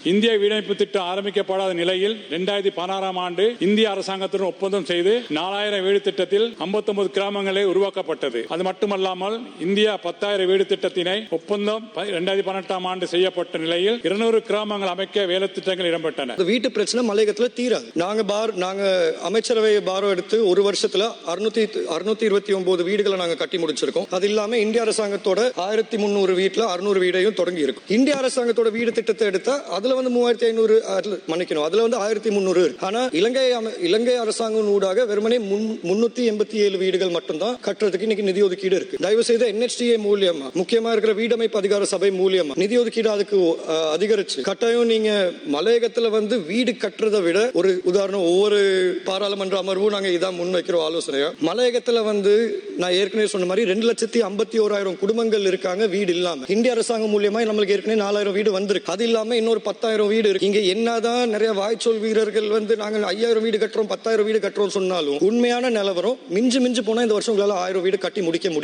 இந்திய வீடமைப்பு திட்டம் ஆரம்பிக்கப்படாத நிலையில் 2016 ஆண்டு இந்திய அரசாங்கத்துடன் ஒப்பந்தம் செய்து 4000 வீடு திட்டத்தில் 59 கிராமங்களை உருவாக்கப்பட்டது. அது மட்டுமல்லாமல் இந்தியா 10,000 வீடு திட்டத்தினை ஒப்பந்தம் 2018 ஆண்டு செய்யப்பட்ட நிலையில் 200 கிராமங்கள் அமைக்க வேலை திட்டங்கள் இடம்பெற்றன. வீட்டு பிரச்சனை மலையகத்துல தீராது. நாங்க அமைச்சரவை பாரோ எடுத்து ஒரு வருஷத்துல 629 வீடுகளை நாங்க கட்டி முடிச்சிருக்கோம். அது இல்லாம இந்திய அரசாங்கத்தோட 1300 வீட்டுல 600 வீடையும் தொடங்கி இருக்கும். இந்திய அரசாங்கத்தோட வீடு திட்டத்தை எடுத்தா அதுல 3500 மன்னிக்கணும், அதுல 1300. ஆனா இலங்கை அரசாங்கம் ஊடாக வெறுமனே 387 வீடுகள் மட்டும்தான் கட்டுறதுக்கு இன்னைக்கு நிதி ஒதுக்கீடு இருக்கு. தயவு செய்து NHTA மூலியமா, முக்கியமா இருக்கிற வீடமைப்பு அதிகார சபை மூலியமா நிதி ஒதுக்கீடு அதுக்கு அதிகரிச்சு கட்டாயம் நீங்க மலையகத்துல வீடு கட்டுறதை விட ஒரு உதாரணம், ஒவ்வொரு பாராளுமன்ற அமர்வும் நாங்க இதான் முன்வைக்கிற ஆலோசனையா, மலையகத்துல நான் ஏற்கனவே சொன்ன மாதிரி 2,51,000 குடும்பங்கள் இருக்காங்க வீடு இல்லாம. இந்திய அரசாங்கம் மூலியமா நம்மளுக்கு ஏற்கனவே 4000 வீடு வந்திருக்கு. அது இல்லாம இன்னொரு 10,000 வீடு இருக்கு. இங்க என்னதான் நிறைய வாய்ச்சொல் வீரர்கள் நாங்க 5000 வீடு கட்டுறோம் 10,000 வீடு கட்டுறோம் சொன்னாலும் உண்மையான நிலவரம் மிஞ்சு போனா இந்த வருஷம் உங்களால 1000 வீடு கட்டி முடிக்க முடியும்.